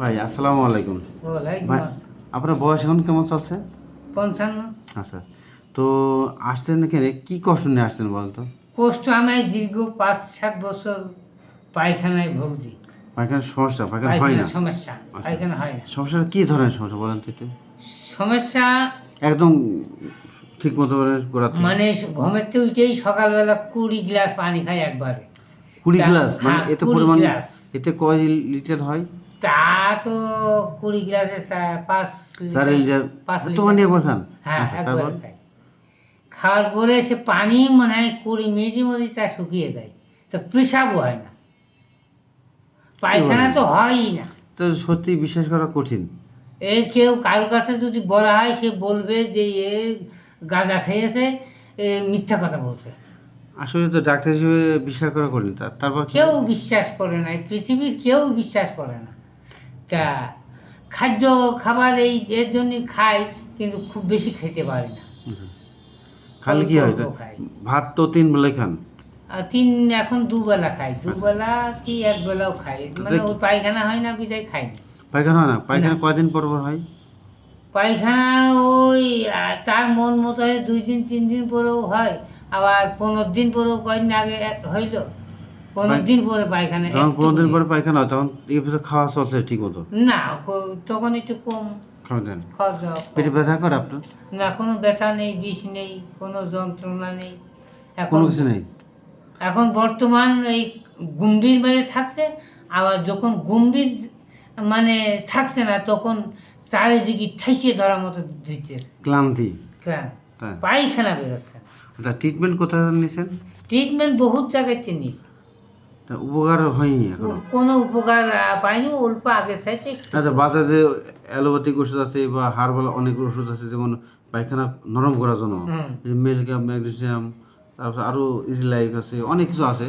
ভাই আসসালামু আলাইকুম। ওয়ালাইকুম ভাই আসসালাম। আপনার বয়স এখন কেমন চলছে? 55। আচ্ছা, তো আসছেন এখানে কি কষ্ট নিয়ে আসছেন বলেন তো? কষ্ট আমি দীর্ঘ 5-7 বছর পায়খানায় ভুগছি। পায়খানার সমস্যা, পায়খানা হয় পায়খানার না? সমস্যা, আচ্ছা, পায়খানা হয় না। সমস্যাটা কি ধরনের সমস্যা বলেন তো একটু? সমস্যা একদম ঠিক মতো করে গোড়া থেকে। মানে ঘুমেতে উঠেই সকালবেলা 20 গ্লাস পানি খাই একবারে। 20 তা গ্লাস মানে হ্যাঁ, এতে 20 পরিমাণ, গ্লাস। এতে কয় লিটার হয়? তা তো 20 গ্লাসে 5 4 লিটার। লিটার? 5 এত লিটার। পানি একবার খান? হ্যাঁ, আচ্ছা, তারপর? একবারে খাই। খাওয়ার পরে সে পানি মনে হয় 20 মিনিটের মধ্যে তা শুকিয়ে যায়, তো পেশাবও হয় না, কি পায়খানা বলেন? তো হয়ই না। তো সত্যি বিশ্বাস করা কঠিন। কেউ কারোর কাছে যদি বলা হয় সে বলবে যে এ গাঁজা খেয়েছে, মিথ্যা কথা বলছে। আসলে তো ডাক্তার হিসেবে বিশ্বাস করা কঠিন। তারপর কি? কেউ বিশ্বাস করে না, এই পৃথিবীর কেউ বিশ্বাস করে না। তা খাদ্য খাবার এর জন্যই খাই, কিন্তু খুব বেশি খেতে পারি না, আচ্ছা, খালি অল্প কি হয় অল্প তা? খাই। ভাত তো 3 বেলায় খান। আর এখন দুবেলা খাই, দুবেলা কি একবেলাও খাই, তাতে মানে কি ওই পায়খানা হয় না বিদায় খাই না। পায়খানা হয় না? না, পায়খানা কয়দিন পর পর হয়? পায়খানা ওই তার মন মতো হয় 2 দিন 3 দিন পরেও হয়, আবার 15 দিন পরেও কয়েকদিন আগে হইল, 15 দিন পরে পায়খানা যখন 15 দিন একটুকুনি। পরে পায়খানা হয় তখন এই বছর খাওয়া চলছে ঠিক মতো? না, তখন একটু কম খাওয়া দেন? খাওয়া দাওয়া পেটে কম। ব্যথা করে আপনার? না, কোনো ব্যথা নেই, বিষ নেই, কোনো যন্ত্রণা নেই। এখন কোনো কিছু নেই? এখন বর্তমান এই গম্ভীর মেরে থাকছে, আবার যখন গম্ভীর মানে থাকছে না তখন চারিদিকে ঠাইসিয়ে ধরার মতো দিচ্ছে। ক্লান্তি? হ্যাঁ, তাই? পায়খানা বেরোচ্ছে না। তা ট্রিটমেন্ট কোথায় নিয়েছেন? ট্রিটমেন্ট বহুত জায়গায় চিনিস, তা উপকার হয়নি এখনো? কোনো উপকার পাইনি, অল্প আগের সাইতে একটু আচ্ছা, করেছে। বাজারে অ্যালোপ্যাথিক ওষুধ আছে বা হার্বাল অনেক ওষুধ আছে, যেমন পায়খানা নরম করার জন্য। হুম। এই মেলক্যাপ, ম্যাগনেসিয়াম, তারপর আরও ইজি লাইফ আছে, অনেক কিছু আছে।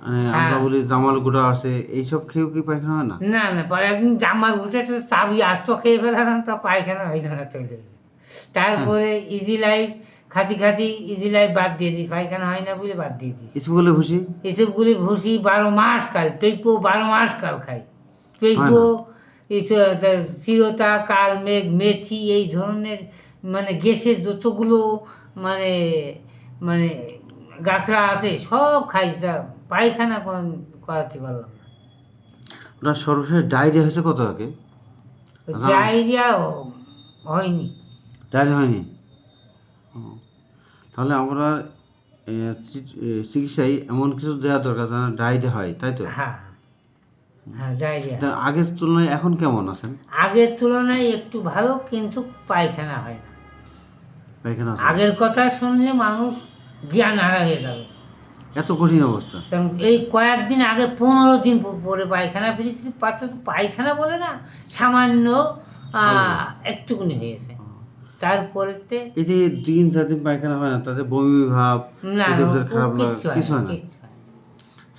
মানে আমরা হ্যাঁ, বলি জামাল গুঁড়া আছে, এইসব খেয়েও কি পায়খানা হয় না? না না, পরে একদিন জামার ঘুটে চাবি আস্ত খেয়ে ফেলাম, তা পায়খানা হইল না তৈরি। হ্যাঁ, তারপরে ইজি লাইফ খাঁচি খাঁচি ইজি লাইফ বাদ দিয়ে দিই, পায়খানা হয় না বলে বাদ দিয়ে দিই। স্কুলে ভুসি এসবগুলি ভুসি 12 মাস খাই, পেঁপো 12 মাস কাল খাই, হয় পেঁপো, না? চিরতা, কাল মেঘ, মেথি, এই ধরনের মানে গ্যাসের যতগুলো মানে মানে গাছরা আছে সব খাই, তা পায়খানা করাতে পারলাম না। ওনার সর্বশেষ ডায়রিয়া হয়েছে কত আগে? জানা? ডায়রিয়া হয়নি। ডায়রিয়া হয়নি? ও, তাহলে আমরা চিকিৎসায় এমন কিছু দেওয়া দরকার যেন ডায়রিয়া হয়, তাই তো? হ্যাঁ, হ্যাঁ, ডায়রিয়া। তা আগের তুলনায় এখন কেমন আছেন? আগের তুলনায় একটু ভালো, কিন্তু পায়খানা হয় না। পায়খানা আছে? আগের কথা শুনলে মানুষ জ্ঞান হারা হয়ে যাবে। এত কঠিন অবস্থা? কারণ এই কয়েকদিন আগে 15 দিন পরে পায়খানা ফিরেছি, পাত্র তো পায়খানা বলে না, সামান্য অল্প? একটুকুনি হয়েছে। তারপরেতে এই যে 3-4 দিন পায়খানা হয় না, তাতে বমি ভাব, না, পেটের ভিতরে খারাপ লাগা, কিচ্ছু হয় কিছু না, হয় না? কিচ্ছু হয় না।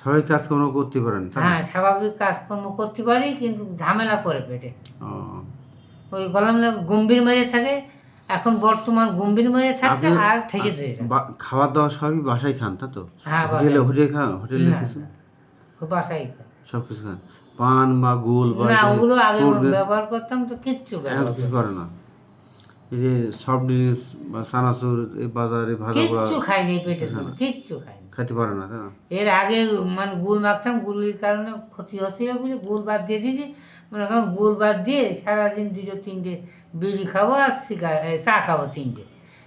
স্বাভাবিক কাজকর্ম করতে পারেন, তাই না? হ্যাঁ, স্বাভাবিক কাজকর্ম করতে পারি, কিন্তু ঝামেলা করে পেটে। ও, ওই বললাম না গম্ভীর মেরে থাকে, এখন বর্তমান গম্ভীর মেরে থাকছে আপনি আর থেকে ধরে যাচ্ছে। খাওয়া দাওয়া সবই বাসায় খান, তাই তো? হ্যাঁ, হোটেলে বাসায়। হোটেলে খান? হোটেলে না কিছু না, ও বাসায় খাই। সব কিছু খান? পান বা গুল বা না, এই যে ওগুলো আগে কোল্ড ড্রিঙ্কস ব্যবহার করতাম, তো কিচ্ছু এখন ব্যবহার কিছু করি না। করে না? এই যে সফট ড্রিঙ্কস বা চানাচুর, এই বাজারে ভাজা পোড়া কিচ্ছু খাইনি এই পেটের কিছু জন্য, না, কিচ্ছু খাইনি। খাইতে পারে না, তাই না? এর আগে মানে গুড় মাখতাম, গুড়ির কারণে ক্ষতি হচ্ছিল বুঝে গুড় বাদ দিয়ে দিয়েছি। মনে করেন গুড় বাদ দিয়ে সারাদিন 2-3টে বিড়ি খাবো আর চা খাবো 3টে,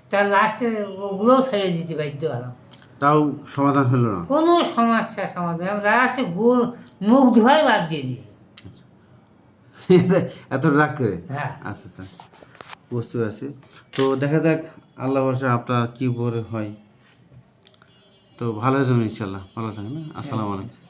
তার লাস্টে ওগুলোও ছেড়ে দিতে বাধ্য হলাম। তাও সমাধান হলো না? কোনো সমস্যা সমাধান, আমি লাস্টে গুড় মুখ ধোয়াই বাদ দিয়ে দিয়েছি। এত রাগ করে? হ্যাঁ। আচ্ছা আচ্ছা, বুঝতে পারছি। তো দেখা যাক, আল্লাহ ভরসা আপনার কী করে হয়। তো ভালো হয়ে যাবেন ইনশাল্লাহ, ভালো থাকেন, হ্যাঁ? আসসালামু আলাইকুম।